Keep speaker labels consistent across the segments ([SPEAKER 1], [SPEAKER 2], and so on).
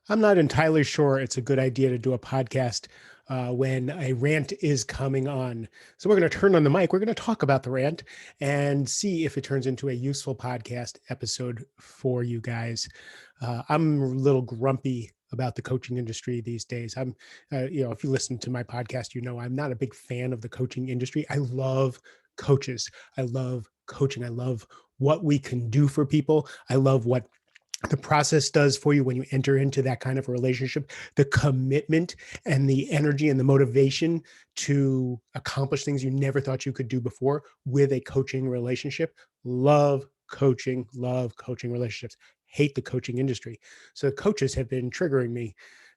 [SPEAKER 1] I'm not entirely sure it's a good idea to do a podcast when a rant is coming on. So we're going to turn on the mic. We're going to talk about the rant and see if it turns into a useful podcast episode for you guys. I'm a little grumpy about the coaching industry these days. If you listen to my podcast, you know I'm not a big fan of the coaching industry. I love coaches. I love coaching. I love what we can do for people. I love what the process does for you when you enter into that kind of a relationship, the commitment and the energy and the motivation to accomplish things you never thought you could do before with a coaching relationship. Love coaching relationships, hate the coaching industry. So coaches have been triggering me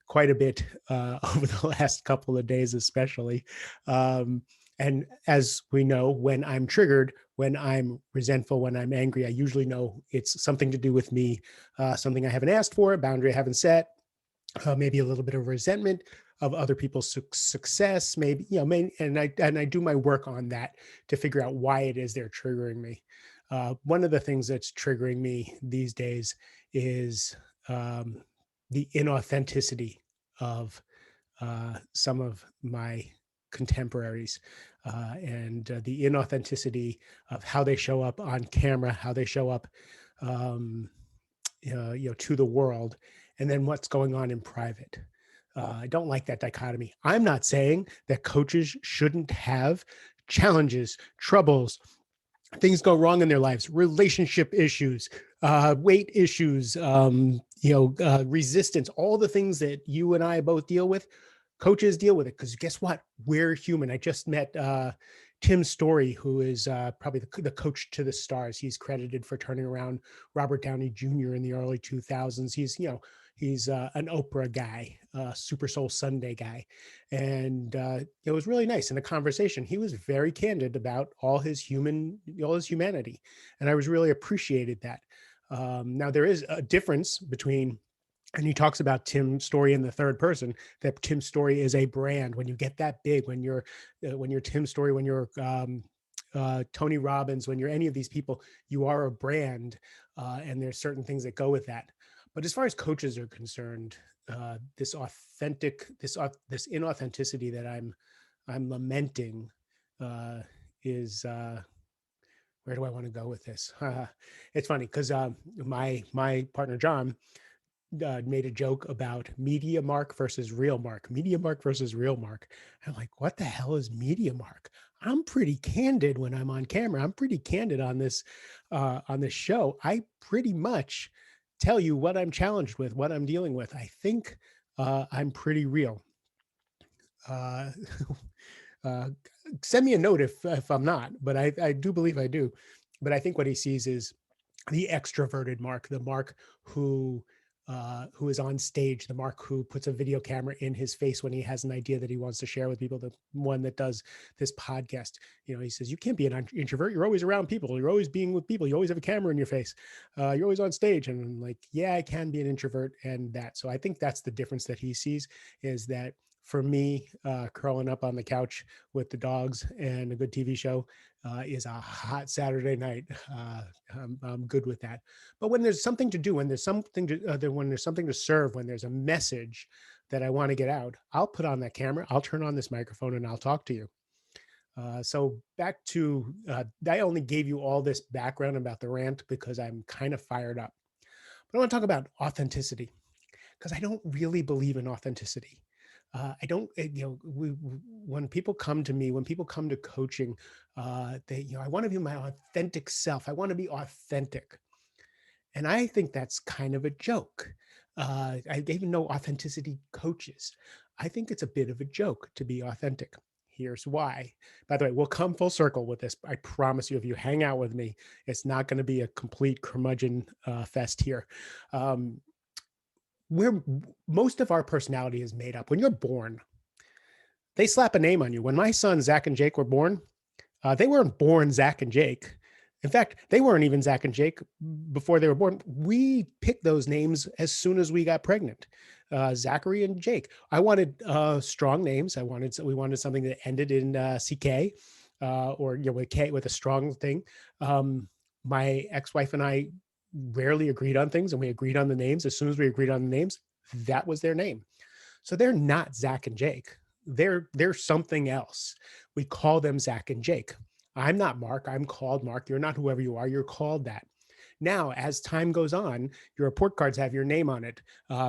[SPEAKER 1] quite a bit over the last couple of days, especially. And as we know, when I'm triggered, when I'm resentful, when I'm angry, I usually know it's something to do with me, something I haven't asked for, a boundary I haven't set, maybe a little bit of resentment of other people's success, maybe, and I do my work on that to figure out why it is they're triggering me. One of the things that's triggering me these days is the inauthenticity of some of my contemporaries and the inauthenticity of how they show up on camera, how they show up, um, to the world, and then what's going on in private. I don't like that dichotomy. I'm not saying that coaches shouldn't have challenges, troubles, things go wrong in their lives, relationship issues, weight issues, resistance, all the things that you and I both deal with. Coaches deal with it because guess what? We're human. I just met Tim Storey, who is probably the coach to the stars. He's credited for turning around Robert Downey Jr. in the early 2000s. He's an Oprah guy, Super Soul Sunday guy. And it was really nice in the conversation. He was very candid about all his humanity. And I was really appreciated that. Now there is a difference between, and he talks about Tim Storey in the third person, that Tim Storey is a brand. When you get that big, when you're Tim Storey, when you're Tony Robbins, when you're any of these people, you are a brand, and there's certain things that go with that. But as far as coaches are concerned, this inauthenticity that I'm lamenting is where do I want to go with this? It's funny because my partner John made a joke about media mark versus real mark, media mark versus real mark. I'm like, what the hell is media mark? I'm pretty candid when I'm on camera. I'm pretty candid on this show. I pretty much tell you what I'm challenged with, what I'm dealing with. I think I'm pretty real. Uh, uh, Send me a note if I'm not, but I do believe I do. But I think what he sees is the extroverted Mark, the Mark who is on stage, the Mark who puts a video camera in his face when he has an idea that he wants to share with people, the one that does this podcast. He says, you can't be an introvert. You're always around people. You're always being with people. You always have a camera in your face. You're always on stage. And I'm like, yeah, I can be an introvert and that. So I think that's the difference that he sees, is that for me, curling up on the couch with the dogs and a good TV show is a hot Saturday night. I'm good with that. But when there's something to do, when there's something to serve, when there's a message that I want to get out, I'll put on that camera, I'll turn on this microphone, and I'll talk to you. So back to, I only gave you all this background about the rant because I'm kind of fired up. But I want to talk about authenticity because I don't really believe in authenticity. I don't, when people come to me, when people come to coaching, I want to be my authentic self. I want to be authentic. And I think that's kind of a joke. I even know authenticity coaches. I think it's a bit of a joke to be authentic. Here's why. By the way, we'll come full circle with this. I promise you, if you hang out with me, it's not going to be a complete curmudgeon fest here. Where most of our personality is made up. When you're born, they slap a name on you. When my sons, Zach and Jake, were born, they weren't born Zach and Jake. In fact, they weren't even Zach and Jake before they were born. We picked those names as soon as we got pregnant. Zachary and Jake. I wanted strong names. We wanted something that ended in CK or with a strong thing. My ex-wife and I rarely agreed on things, and we agreed on the names. As soon as we agreed on the names, that was their name. So they're not Zach and Jake. They're something else. We call them Zach and Jake. I'm not Mark. I'm called Mark. You're not whoever you are. You're called that. Now, as time goes on, your report cards have your name on it.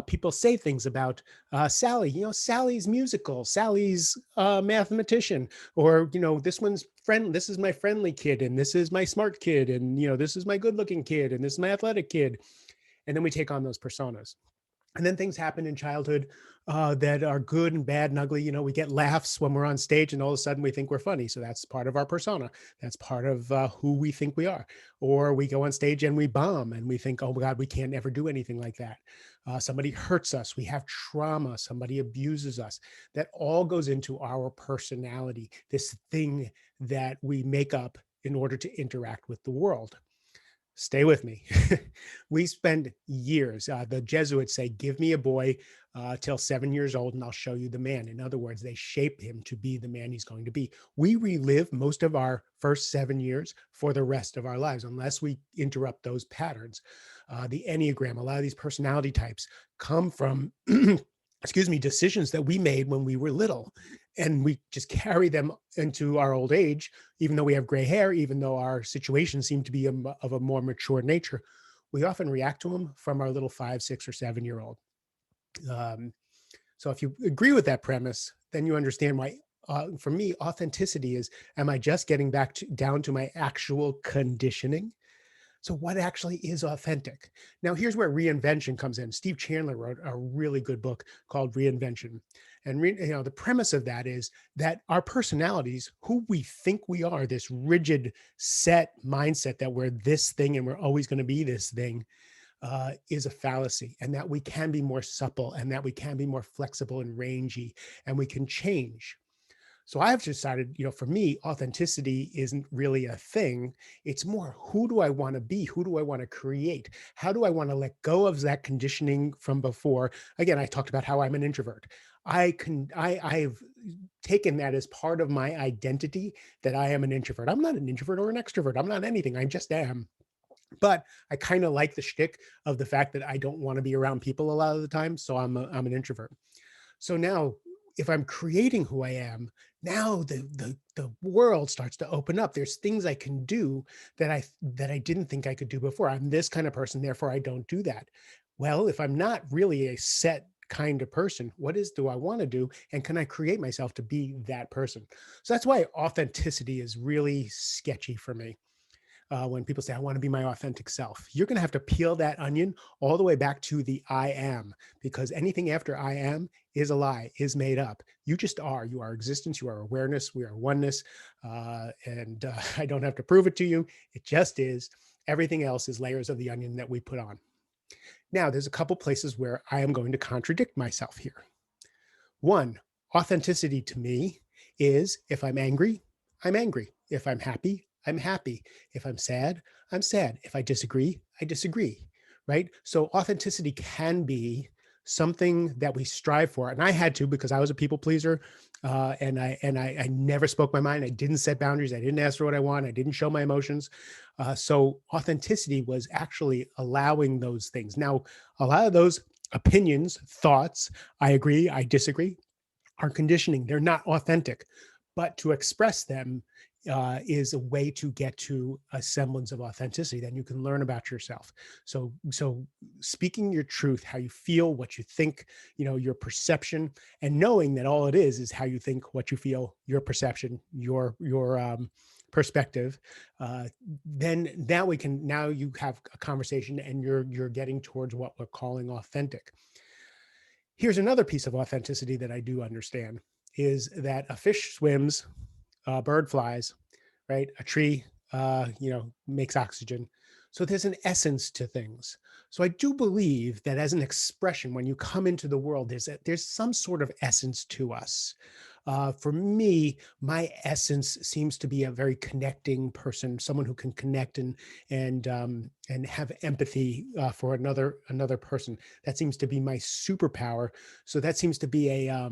[SPEAKER 1] People say things about Sally. Sally's musical. Sally's mathematician. Or this one's friend. This is my friendly kid, and this is my smart kid, and this is my good-looking kid, and this is my athletic kid. And then we take on those personas. And then things happen in childhood that are good and bad and ugly. We get laughs when we're on stage, and all of a sudden we think we're funny. So that's part of our persona. That's part of who we think we are. Or we go on stage and we bomb, and we think, oh my God, we can't ever do anything like that. Somebody hurts us. We have trauma. Somebody abuses us. That all goes into our personality, this thing that we make up in order to interact with the world. Stay with me. We spend years. The Jesuits say, give me a boy till 7 years old and I'll show you the man. In other words, they shape him to be the man he's going to be. We relive most of our first 7 years for the rest of our lives, unless we interrupt those patterns. The Enneagram, a lot of these personality types come from, excuse me, decisions that we made when we were little. And we just carry them into our old age, even though we have gray hair, even though our situations seem to be of a more mature nature. We often react to them from our little 5, 6, or 7-year-old. So if you agree with that premise, then you understand why, for me, authenticity is, am I just getting down to my actual conditioning? So what actually is authentic? Now, here's where reinvention comes in. Steve Chandler wrote a really good book called Reinvention. And the premise of that is that our personalities, who we think we are, this rigid set mindset that we're this thing and we're always going to be this thing, is a fallacy, and that we can be more supple, and that we can be more flexible and rangy, and we can change. So I've decided, for me, authenticity isn't really a thing. It's more, who do I want to be? Who do I want to create? How do I want to let go of that conditioning from before? Again, I talked about how I'm an introvert. I've taken that as part of my identity, that I am an introvert. I'm not an introvert or an extrovert. I'm not anything. I just am. But I kind of like the shtick of the fact that I don't want to be around people a lot of the time. So I'm an introvert. So now, if I'm creating who I am, now the world starts to open up. There's things I can do that I didn't think I could do before. I'm this kind of person, therefore I don't do that. Well, if I'm not really a set kind of person, do I want to do? And can I create myself to be that person? So that's why authenticity is really sketchy for me. When people say, I want to be my authentic self, you're going to have to peel that onion all the way back to the I am, because anything after I am is a lie, is made up. You just are. You are existence. You are awareness. We are oneness. And I don't have to prove it to you. It just is. Everything else is layers of the onion that we put on. Now, there's a couple places where I am going to contradict myself here. One, authenticity to me is, if I'm angry, I'm angry. If I'm happy, I'm happy. If I'm sad, I'm sad. If I disagree, I disagree. Right? So authenticity can be something that we strive for. And I had to, because I was a people pleaser, and I never spoke my mind. I didn't set boundaries. I didn't ask for what I want. I didn't show my emotions. So authenticity was actually allowing those things. Now, a lot of those opinions, thoughts, I agree, I disagree, are conditioning. They're not authentic, but to express them is a way to get to a semblance of authenticity. Then you can learn about yourself. So speaking your truth, how you feel, what you think, your perception, and knowing that all it is how you think, what you feel, your perception, your perspective. Then now you have a conversation, and you're getting towards what we're calling authentic. Here's another piece of authenticity that I do understand, is that a fish swims, a bird flies, right? A tree, makes oxygen. So there's an essence to things. So I do believe that as an expression, when you come into the world, there's some sort of essence to us. For me, my essence seems to be a very connecting person, someone who can connect and have empathy for another person. That seems to be my superpower. So that seems to be uh,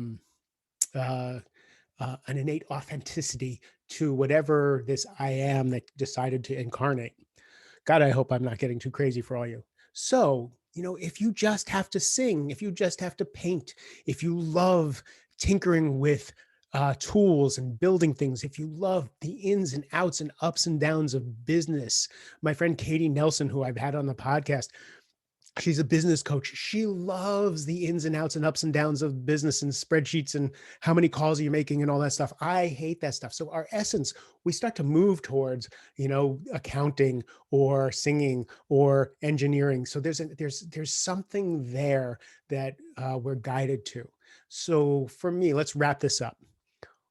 [SPEAKER 1] an innate authenticity to whatever this I am that decided to incarnate. God, I hope I'm not getting too crazy for all you. So, if you just have to sing, if you just have to paint, if you love tinkering with tools and building things, if you love the ins and outs and ups and downs of business. My friend Katie Nelson, who I've had on the podcast, she's a business coach. She loves the ins and outs and ups and downs of business and spreadsheets and how many calls are you making and all that stuff. I hate that stuff. So our essence, we start to move towards, accounting or singing or engineering. So there's something there that we're guided to. So for me, let's wrap this up.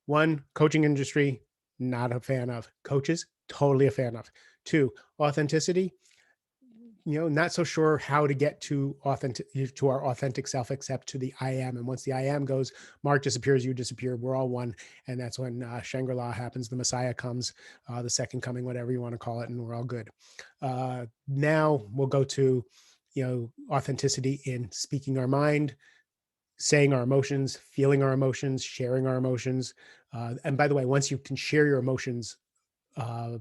[SPEAKER 1] One, coaching industry, not a fan of. Coaches, totally a fan of. Two, authenticity, not so sure how to get to our authentic self, except to the I am. And once the I am goes, Mark disappears, you disappear, we're all one. And that's when Shangri-La happens, the Messiah comes, the second coming, whatever you want to call it, and we're all good. Now we'll go to, authenticity in speaking our mind, saying our emotions, feeling our emotions, sharing our emotions. And by the way, once you can share your emotions uh,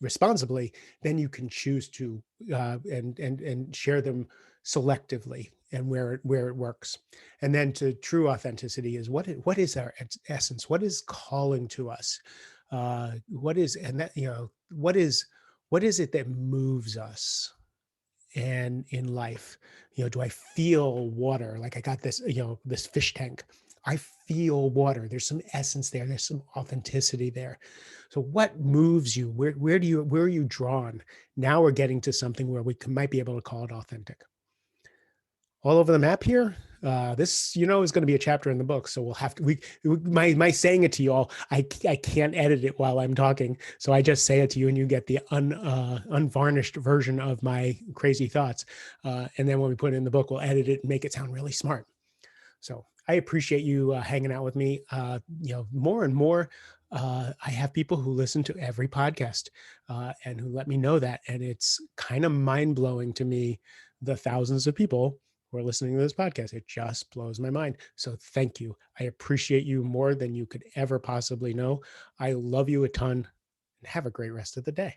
[SPEAKER 1] responsibly, then you can choose to and share them selectively and where it works. And then to true authenticity is what is our essence? What is calling to us? What is and that what is it that moves us? And in life, do I feel water? Like I got this, this fish tank. I feel water. There's some essence there. There's some authenticity there. So what moves you? Where are you drawn? Now we're getting to something where we might be able to call it authentic. All over the map here. This, is going to be a chapter in the book. So we'll have to, my saying it to you all, I can't edit it while I'm talking. So I just say it to you and you get the unvarnished version of my crazy thoughts. And then when we put it in the book, we'll edit it and make it sound really smart. So I appreciate you hanging out with me. More and more, I have people who listen to every podcast and who let me know that. And it's kind of mind blowing to me, the thousands of people who are listening to this podcast. It just blows my mind. So thank you. I appreciate you more than you could ever possibly know. I love you a ton and have a great rest of the day.